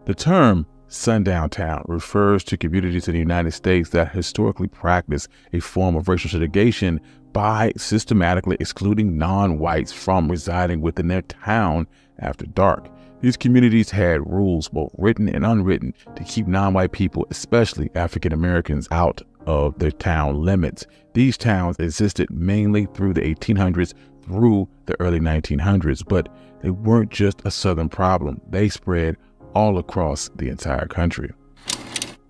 The term sundown town refers to communities in the United States that historically practice a form of racial segregation by systematically excluding non-whites from residing within their town after dark. These communities had rules, both written and unwritten, to keep non-white people, especially African Americans, out of their town limits. These towns existed mainly through the 1800s through the early 1900s, but they weren't just a Southern problem. They spread all across the entire country.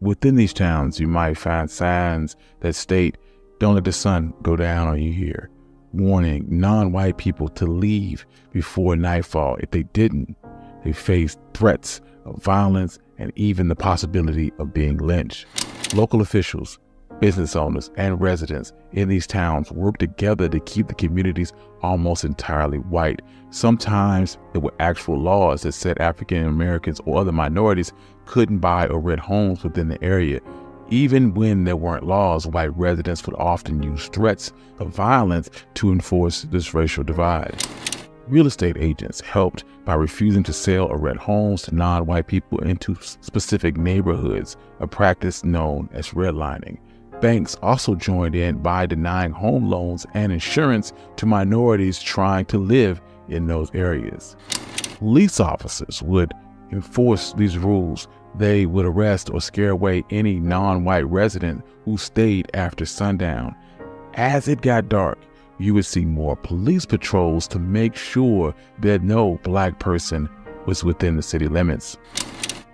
Within these towns, you might find signs that state, "Don't let the sun go down on you here," warning non-white people to leave before nightfall. If they didn't, they faced threats of violence and even the possibility of being lynched. Local officials, business owners, and residents in these towns worked together to keep the communities almost entirely white. Sometimes there were actual laws that said African Americans or other minorities couldn't buy or rent homes within the area. Even when there weren't laws, white residents would often use threats of violence to enforce this racial divide. Real estate agents helped by refusing to sell or rent homes to non-white people into specific neighborhoods, a practice known as redlining. Banks also joined in by denying home loans and insurance to minorities trying to live in those areas. Police officers would enforce these rules. They would arrest or scare away any non-white resident who stayed after sundown. As it got dark, you would see more police patrols to make sure that no black person was within the city limits.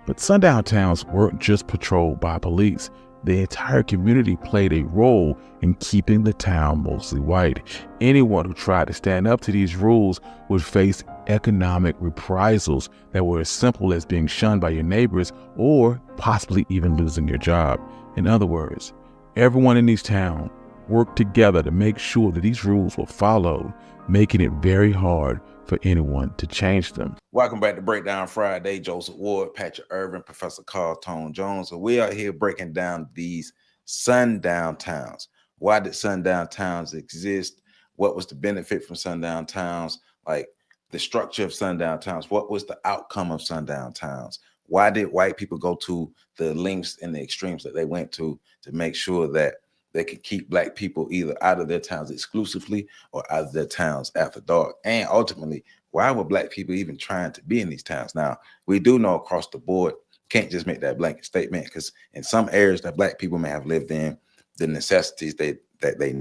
But sundown towns weren't just patrolled by police. The entire community played a role in keeping the town mostly white. Anyone who tried to stand up to these rules would face economic reprisals that were as simple as being shunned by your neighbors or possibly even losing your job. In other words, everyone in these towns worked together to make sure that these rules were followed, making it very hard for anyone to change them. Welcome back to Breakdown Friday. Joseph Ward, Patrick Irvin, Professor Carl Tone Jones. So we are here breaking down these sundown towns. Why did sundown towns exist? What was the benefit from sundown towns? Like the structure of sundown towns. What was the outcome of sundown towns? Why did white people go to the lengths and the extremes that they went to make sure that they could keep black people either out of their towns exclusively or out of their towns after dark? And ultimately, why were black people even trying to be in these towns? Now, we do know across the board, can't just make that blanket statement, because in some areas that black people may have lived in, the necessities that they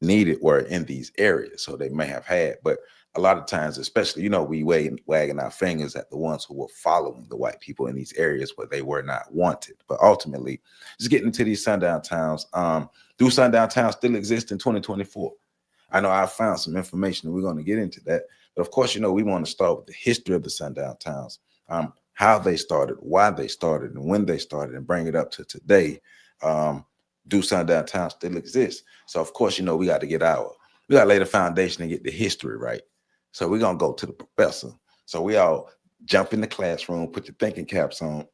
needed were in these areas. So they may have had, but a lot of times, especially, we wagging our fingers at the ones who were following the white people in these areas where they were not wanted. But ultimately, just getting into these sundown towns, do sundown towns still exist in 2024? I know I found some information and we're going to get into that. But of course, we want to start with the history of the sundown towns, how they started, why they started, and when they started, and bring it up to today. Do sundown towns still exist? So of course, we got to lay the foundation and get the history right. So we're going to go to the professor. So we all jump in the classroom, put your thinking caps on.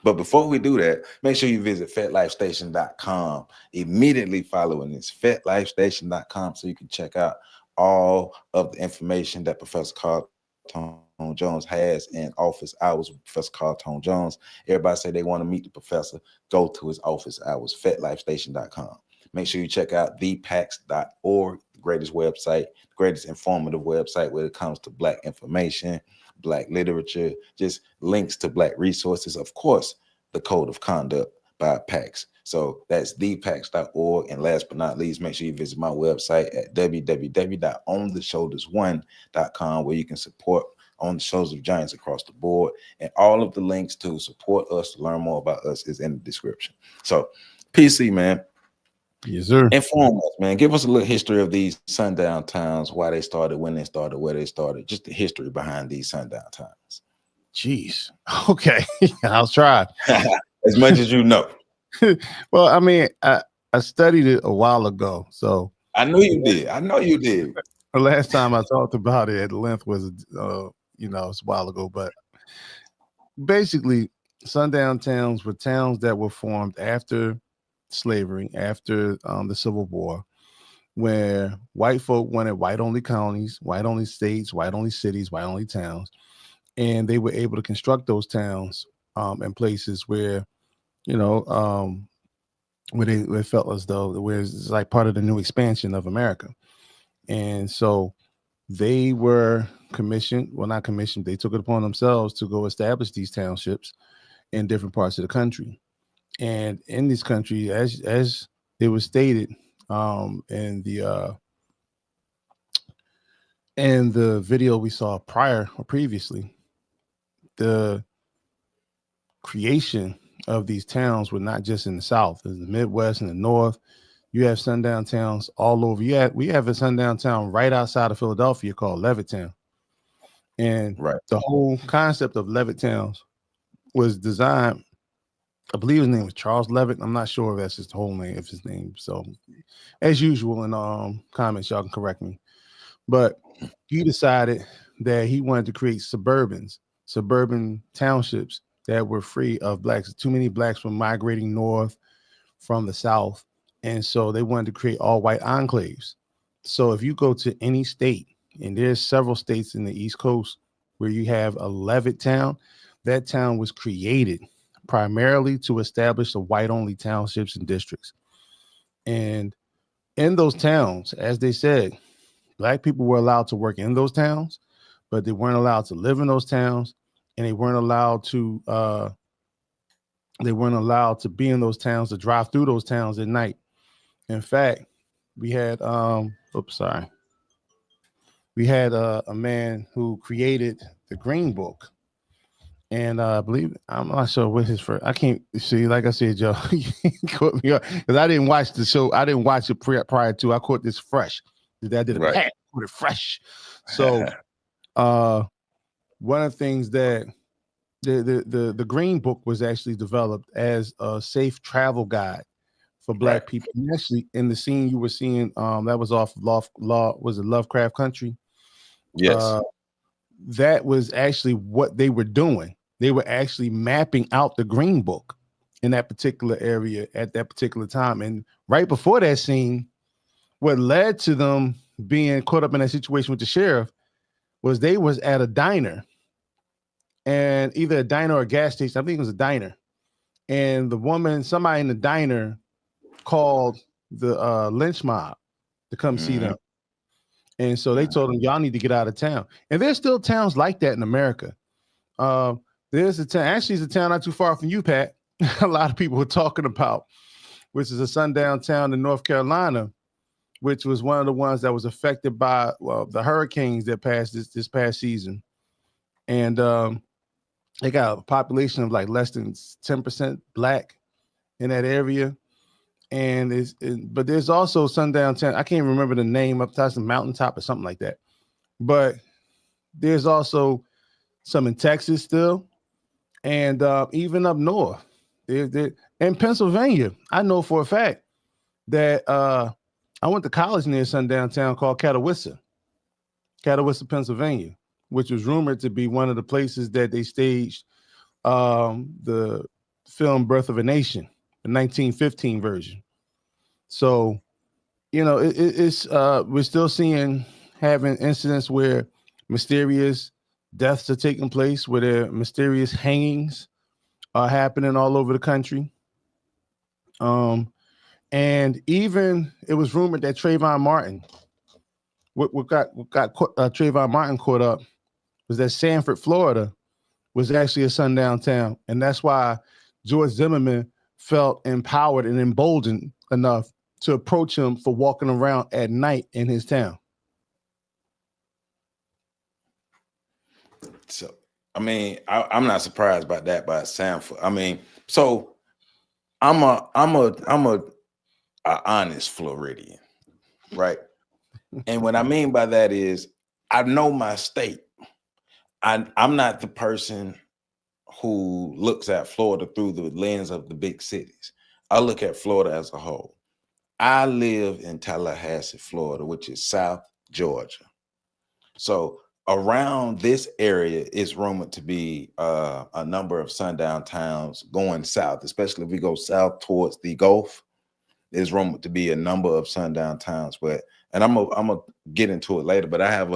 But before we do that, make sure you visit fetlifestation.com. Immediately following this, fetlifestation.com, so you can check out all of the information that Professor Carl Tone Jones has in office hours with Professor Carl Tone Jones. Everybody say they want to meet the professor, go to his office hours, fetlifestation.com. Make sure you check out thepax.org, the greatest website, greatest informative website when it comes to black information, black literature, just links to black resources. Of course, the code of conduct by PAX. So that's thepax.org. And last but not least, make sure you visit my website at www.ontheshoulders1.com, where you can support On the Shoulders of Giants across the board. And all of the links to support us, to learn more about us, is in the description. So PC, man. Yes, sir. Inform us, man. Give us a little history of these sundown towns, why they started, when they started, where they started, just the history behind these sundown towns. Jeez. Okay. I'll try. As much as you know. Well, I mean, I studied it a while ago. So I know you did. I know you did. The last time I talked about it at length was, it's a while ago. But basically, sundown towns were towns that were formed after slavery, after the Civil War, where white folk wanted white-only counties, white-only states, white-only cities, white-only towns, and they were able to construct those towns in places where, where they felt as though where it's like part of the new expansion of America. And so they were commissioned, well, not commissioned, they took it upon themselves to go establish these townships in different parts of the country. And in this country, as it was stated in the video we saw prior or previously, the creation of these towns were not just in the South, in the Midwest and the North. You have sundown towns all over. We have a sundown town right outside of Philadelphia called Levittown. And the whole concept of Levittown was designed, I believe his name was Charles Levitt. I'm not sure if that's his whole name, if his name. So as usual in comments, y'all can correct me. But he decided that he wanted to create suburban townships that were free of blacks. Too many blacks were migrating north from the South. And so they wanted to create all white enclaves. So if you go to any state, and there's several states in the East Coast where you have a Levitt town, that town was created primarily to establish the white-only townships and districts. And in those towns, as they said, black people were allowed to work in those towns, but they weren't allowed to live in those towns, and they weren't allowed to be in those towns, to drive through those towns at night. In fact, we had a man who created the Green Book. And I believe, I'm not sure what his first, I can't see, like I said, Joe, you caught me up because I didn't watch the show. I didn't watch it prior to. I caught this fresh. I did a pack with it fresh. So one of the things that the Green Book was actually developed as a safe travel guide for black people. And actually, in the scene you were seeing, that was off was it Lovecraft Country? Yes. That was actually what they were doing. They were actually mapping out the Green Book in that particular area at that particular time. And right before that scene, what led to them being caught up in that situation with the sheriff was they was at a diner, and either a diner or a gas station. I think it was a diner. And somebody in the diner called the lynch mob to come see them. And so they told them, y'all need to get out of town. And there's still towns like that in America. There's a town, actually it's a town not too far from you, Pat. A lot of people were talking about, which is a sundown town in North Carolina, which was one of the ones that was affected by the hurricanes that passed this past season. And they got a population of like less than 10% black in that area. And but there's also sundown town. I can't remember the name, up top, some mountaintop or something like that. But there's also some in Texas still, and even up north. In Pennsylvania, I know for a fact that I went to college near a sundown town called Catawissa, Pennsylvania, which was rumored to be one of the places that they staged the film Birth of a Nation, the 1915 version. So, it's we're still having incidents where mysterious deaths are taking place, where there mysterious hangings are happening all over the country. And even it was rumored that Trayvon Martin, what got Trayvon Martin caught up was that Sanford, Florida, was actually a sundown town, and that's why George Zimmerman felt empowered and emboldened enough to approach him for walking around at night in his town. So, I mean, I'm not surprised about that by Sanford. I mean, so I'm a honest Floridian, right? And what I mean by that is I know my state. I'm not the person who looks at Florida through the lens of the big cities. I look at Florida as a whole. I live in Tallahassee, Florida, which is South Georgia. So around this area is rumored to be a number of sundown towns going south, especially if we go south towards the Gulf. There's rumored to be a number of sundown towns, and I'm gonna get into it later, but I have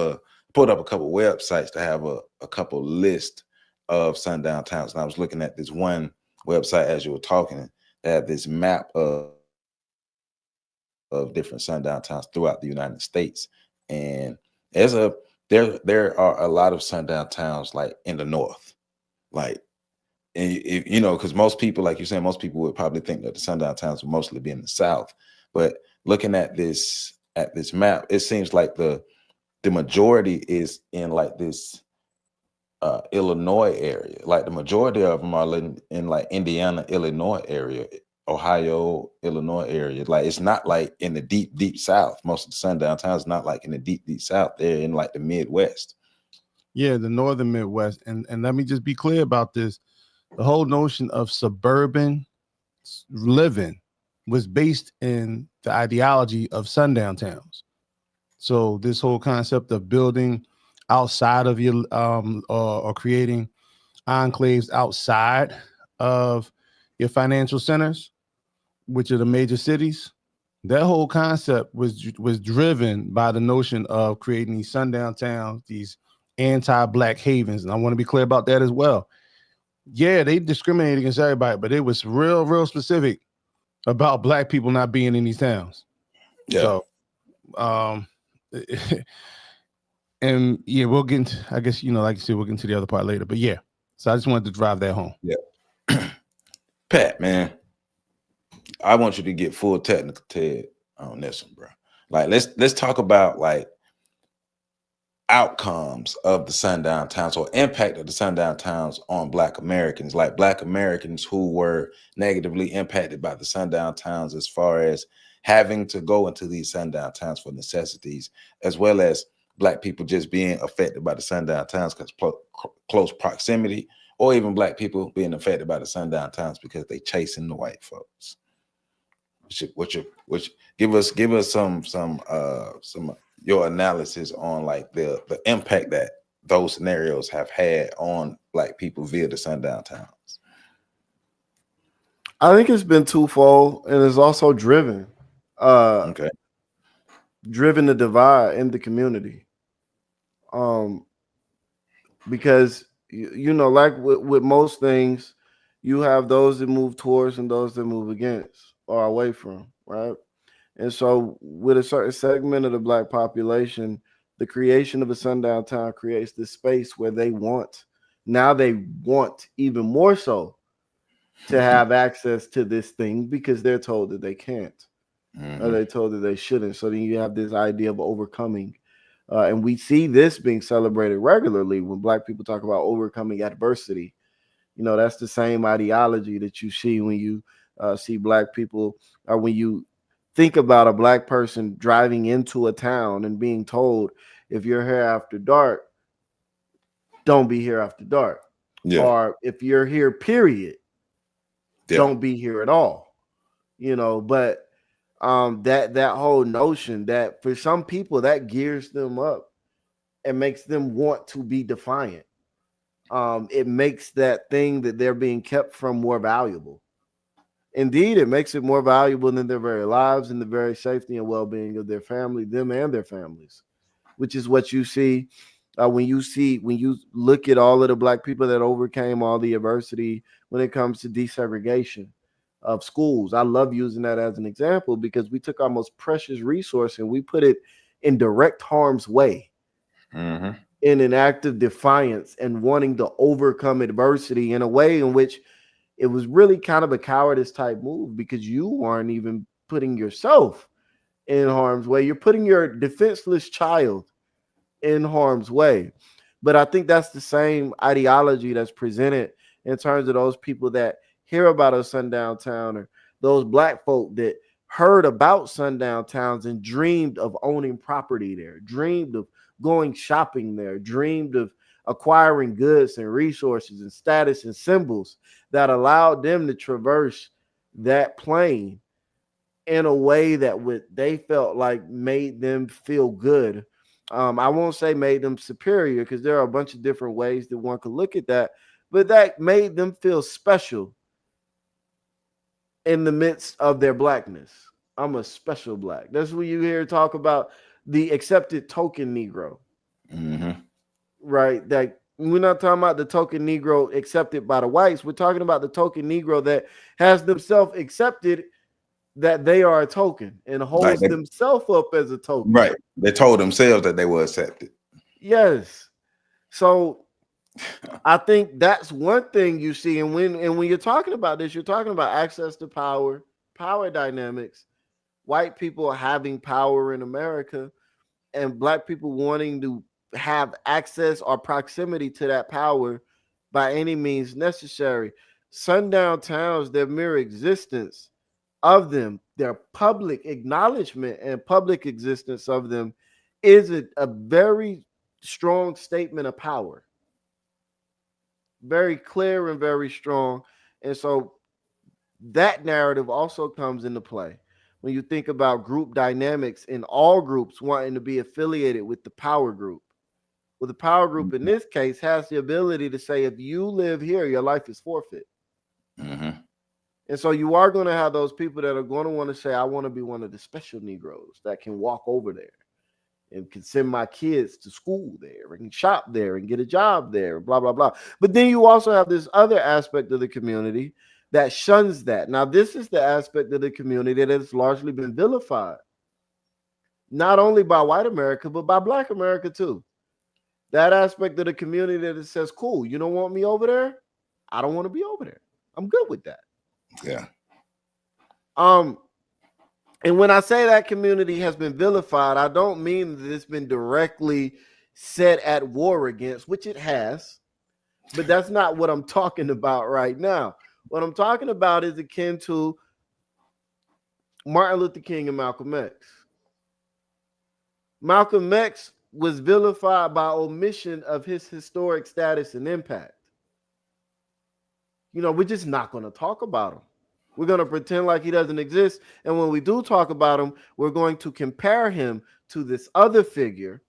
put up a couple websites to have a couple lists of sundown towns. And I was looking at this one website as you were talking. They have this map of different sundown towns throughout the United States, and there are a lot of sundown towns like in the north, like, and you know, because most people, like you're saying, most people would probably think that the sundown towns would mostly be in the south, but looking at this map, it seems like the majority is in like this Illinois area. Like the majority of them are in like Indiana, Illinois area, Ohio, Illinois area. Like it's not like in the deep south. Most of the sundown towns not like in the deep south. They're in like the Midwest. Yeah, the northern Midwest. And let me just be clear about this. The whole notion of suburban living was based in the ideology of sundown towns. So this whole concept of building outside of your or creating enclaves outside of your financial centers, which are the major cities, that whole concept was driven by the notion of creating these sundown towns, these anti-black havens. And I want to be clear about that as well. Yeah, they discriminated against everybody, but it was real specific about black people not being in these towns. Yeah. So and yeah, we'll get into, I guess, you know, like you said, we'll get into the other part later. But yeah, so I just wanted to drive that home. Yeah. Pat, man, I want you to get full technical Ted on this one, bro. Like let's talk about like outcomes of the sundown towns or impact of the sundown towns on Black Americans, like Black Americans who were negatively impacted by the sundown towns as far as having to go into these sundown towns for necessities, as well as Black people just being affected by the sundown towns because close proximity, or even Black people being affected by the sundown towns because they chasing the white folks. Give us some your analysis on like the impact that those scenarios have had on Black people via the sundown towns. I think it's been twofold, and it's also driven the divide in the community. Because you know, like with most things, you have those that move towards and those that move against or away from, right? And so with a certain segment of the Black population, the creation of a sundown town creates this space where they want even more so to have access to this thing because they're told that they can't, or they're told that they shouldn't. So then you have this idea of overcoming. And we see this being celebrated regularly when Black people talk about overcoming adversity. You know, that's the same ideology that you see when you see Black people, or when you think about a Black person driving into a town and being told, if you're here after dark, don't be here after dark. Yeah. Or if you're here, period, don't be here at all. You know, but that whole notion that for some people that gears them up and makes them want to be defiant. It makes that thing that they're being kept from more valuable. Indeed, it makes it more valuable than their very lives and the very safety and well-being of their family, them and their families, which is what you see when you look at all of the Black people that overcame all the adversity when it comes to desegregation of schools. I love using that as an example because we took our most precious resource and we put it in direct harm's way. In an act of defiance and wanting to overcome adversity in a way in which it was really kind of a cowardice type move because you aren't even putting yourself in harm's way. You're putting your defenseless child in harm's way. But I think that's the same ideology that's presented in terms of those people that hear about a sundown town, or those Black folk that heard about sundown towns and dreamed of owning property there, dreamed of going shopping there, dreamed of acquiring goods and resources and status and symbols that allowed them to traverse that plane in a way that they felt like made them feel good. I won't say made them superior because there are a bunch of different ways that one could look at that, but that made them feel special in the midst of their Blackness. I'm a special Black. That's what you hear talk about, the accepted token Negro. Right? That We're not talking about the token Negro accepted by the whites. We're talking about the token Negro that has themselves accepted that they are a token and holds themselves up as a token. Right. They told themselves that they were accepted. Yes. So I think that's one thing you see. And when you're talking about this, you're talking about access to power, power dynamics, white people having power in America, and black people wanting to have access or proximity to that power by any means necessary. Sundown towns, their mere existence of them, their public acknowledgement and public existence of them is a very strong statement of power. Very clear and very strong. And so that narrative also comes into play when you think about group dynamics in all groups wanting to be affiliated with the power group. Well, the power group in this case has the ability to say, if you live here, your life is forfeit. Mm-hmm. And so you are going to have those people that are going to want to say, I want to be one of the special Negroes that can walk over there and can send my kids to school there and shop there and get a job there, blah, blah, blah. But then you also have this other aspect of the community that shuns that. Now, this is the aspect of the community that has largely been vilified, not only by white America, but by black America too. That aspect of the community that says, cool, you don't want me over there? I don't want to be over there. I'm good with that. Yeah. And when I say that community has been vilified, I don't mean that it's been directly set at war against, which it has, but that's not what I'm talking about right now. What I'm talking about is akin to Martin Luther King and Malcolm X. Malcolm X was vilified by omission of his historic status and impact. You know, we're just not going to talk about him. We're going to pretend like he doesn't exist. And when we do talk about him, we're going to compare him to this other figure.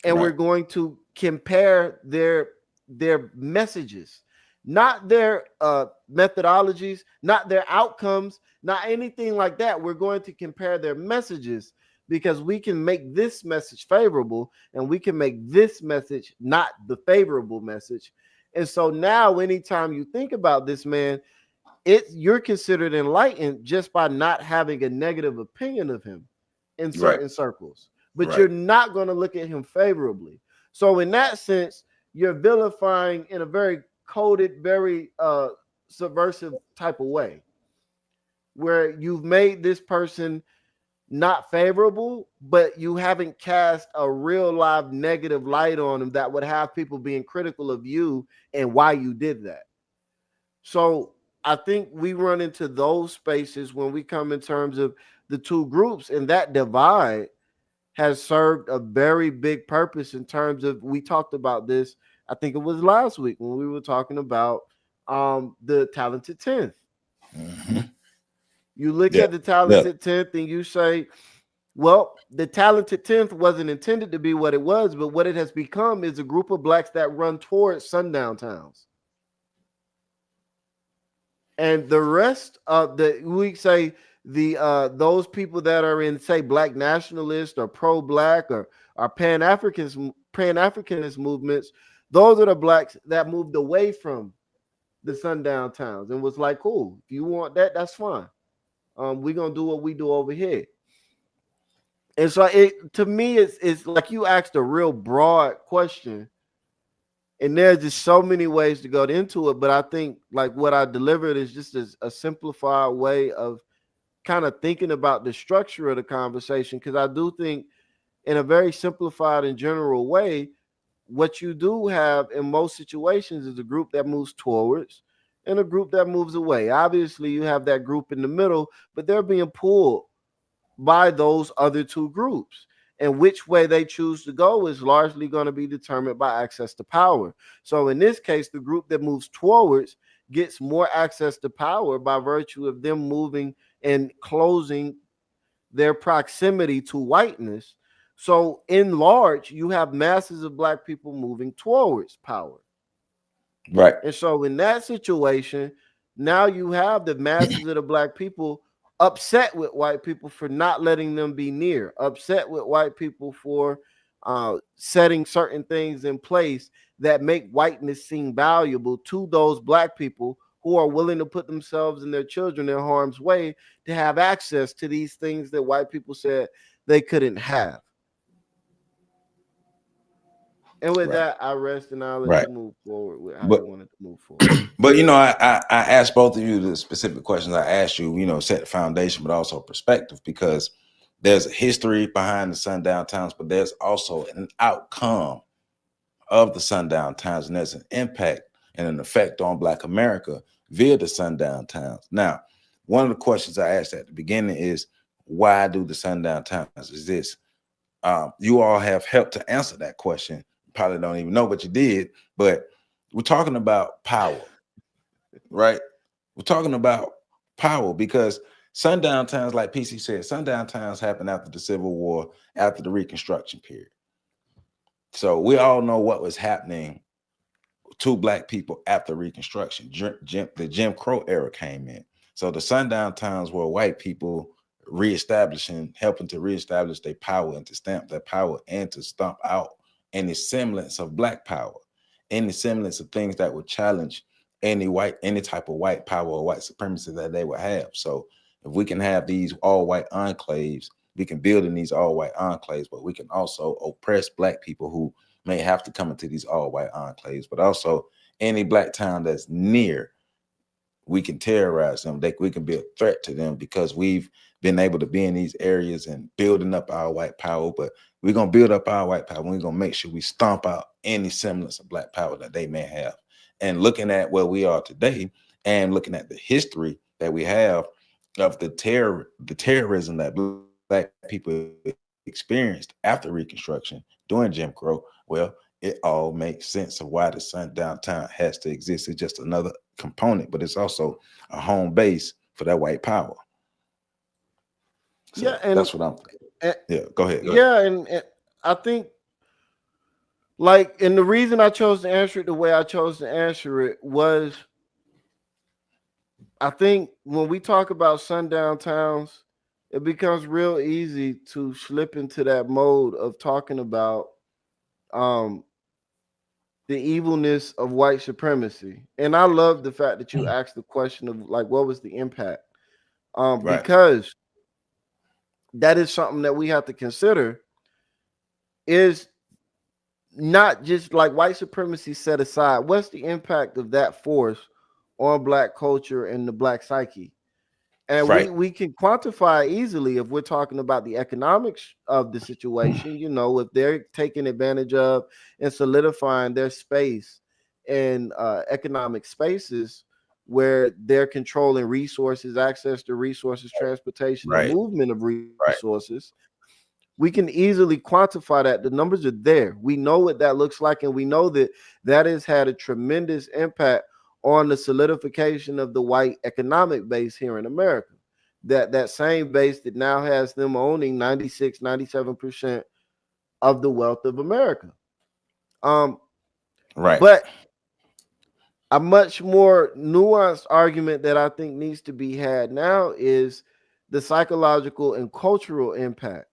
And we're going to compare their messages, not their methodologies, not their outcomes, not anything like that. We're going to compare their messages, because we can make this message favorable and we can make this message not the favorable message. And so now anytime you think about this man, you're considered enlightened just by not having a negative opinion of him in certain circles, but you're not going to look at him favorably. So in that sense, you're vilifying in a very coded, very subversive type of way, where you've made this person not favorable, but you haven't cast a real live negative light on him that would have people being critical of you and why you did that. So I think we run into those spaces when we come in terms of the two groups, and that divide has served a very big purpose in terms of, we talked about this, I think it was last week when we were talking about the talented 10th. Mm-hmm. You look at the talented 10th and you say, well, the talented 10th wasn't intended to be what it was, but what it has become is a group of blacks that run towards sundown towns. And the rest of we say those people that are in, say, black nationalist or pro-black or pan-Africanist movements, those are the blacks that moved away from the sundown towns and was like, cool, if you want that, that's fine. We're gonna do what we do over here. And so to me, it's like you asked a real broad question, and there's just so many ways to go into it. But I think like what I delivered is just a simplified way of kind of thinking about the structure of the conversation, because I do think in a very simplified and general way, what you do have in most situations is a group that moves towards and a group that moves away. Obviously, you have that group in the middle, but they're being pulled by those other two groups. And which way they choose to go is largely going to be determined by access to power. So in this case, the group that moves towards gets more access to power by virtue of them moving and closing their proximity to whiteness. So in large, you have masses of black people moving towards power. Right. And so in that situation, now you have the masses of the black people upset with white people for not letting them be near, upset with white people for setting certain things in place that make whiteness seem valuable to those black people who are willing to put themselves and their children in harm's way to have access to these things that white people said they couldn't have. And with that, I rest, and I'll let you move forward with how you wanted to move forward. But, you know, I asked both of you the specific questions I asked you, you know, set the foundation, but also perspective, because there's a history behind the sundown towns, but there's also an outcome of the sundown towns, and there's an impact and an effect on Black America via the sundown towns. Now, one of the questions I asked at the beginning is, why do the sundown towns exist? You all have helped to answer that question. Probably don't even know what you did, but we're talking about power, right? We're talking about power because sundown towns, like PC said, sundown towns happened after the Civil War, after the Reconstruction period. So we all know what was happening to Black people after Reconstruction. The Jim Crow era came in. So the sundown towns were white people helping to reestablish their power and to stamp their power and to stomp out any semblance of Black power, any semblance of things that would challenge any type of white power or white supremacy that they would have. So if we can have these all white enclaves, we can build in these all white enclaves, but we can also oppress Black people who may have to come into these all white enclaves, but also any Black town that's near, we can terrorize them. We can be a threat to them because we've been able to be in these areas and building up our white power. But we're going to build up our white power. We're going to make sure we stomp out any semblance of Black power that they may have. And looking at where we are today and looking at the history that we have of the terrorism that Black people experienced after Reconstruction during Jim Crow, well, it all makes sense of why the sundown town has to exist. It's just another component, but it's also a home base for that white power. So and that's what I'm thinking. Yeah, go ahead. And I think, and the reason I chose to answer it the way I chose to answer it was, I think when we talk about sundown towns, it becomes real easy to slip into that mode of talking about the evilness of white supremacy. And I love the fact that you asked the question of what was the impact? Because that is something that we have to consider, is not just white supremacy set aside. What's the impact of that force on Black culture and the Black psyche? And we can quantify easily if we're talking about the economics of the situation, if they're taking advantage of and solidifying their space in economic spaces where they're controlling resources, access to resources, transportation, and movement of resources. We can easily quantify that. The numbers are there. We know what that looks like, and we know that that has had a tremendous impact on the solidification of the white economic base here in America. That same base that now has them owning 96, 97% of the wealth of America. But a much more nuanced argument that I think needs to be had now is the psychological and cultural impact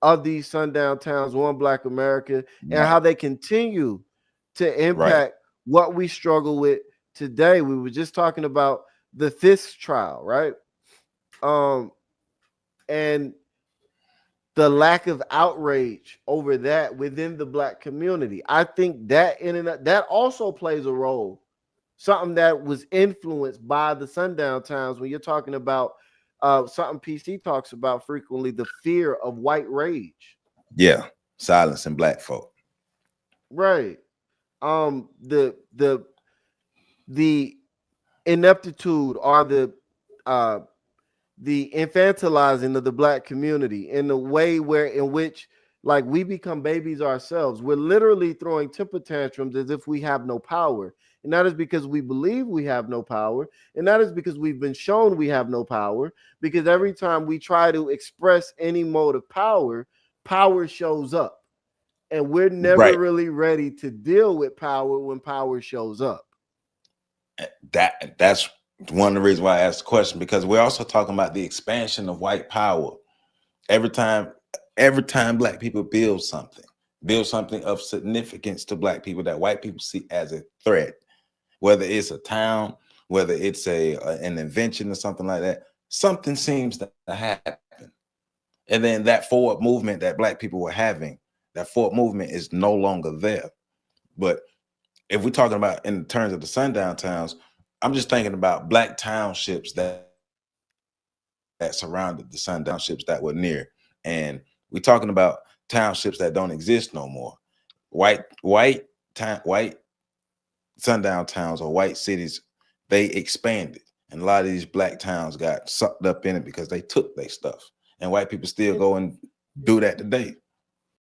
of these sundown towns on Black America and how they continue to impact what we struggle with today. We were just talking about the Fisk trial, right? And the lack of outrage over that within the Black community. I think that that also plays a role, something that was influenced by the sundown towns. When you're talking about something PC talks about frequently, the fear of white rage. Yeah, silencing Black folk. Right. The ineptitude or the infantilizing of the Black community in the way in which we become babies ourselves. We're literally throwing temper tantrums as if we have no power. And that is because we believe we have no power. And that is because we've been shown we have no power. Because every time we try to express any mode of power, power shows up. And we're never really ready to deal with power when power shows up. That's one of the reasons why I asked the question, because we're also talking about the expansion of white power. Every time Black people build something, build something of significance to black people that white people see as a threat, whether it's a town, whether it's an invention or something like that. Something seems to happen. And then that forward movement that black people were having, that forward movement is no longer there. But if we're talking about in terms of the sundown towns, I'm just thinking about black townships that surrounded the sundown ships that were near. And we're talking about townships that don't exist no more. White sundown towns or white cities, they expanded. And a lot of these black towns got sucked up in it because they took their stuff. And white people still go and do that today.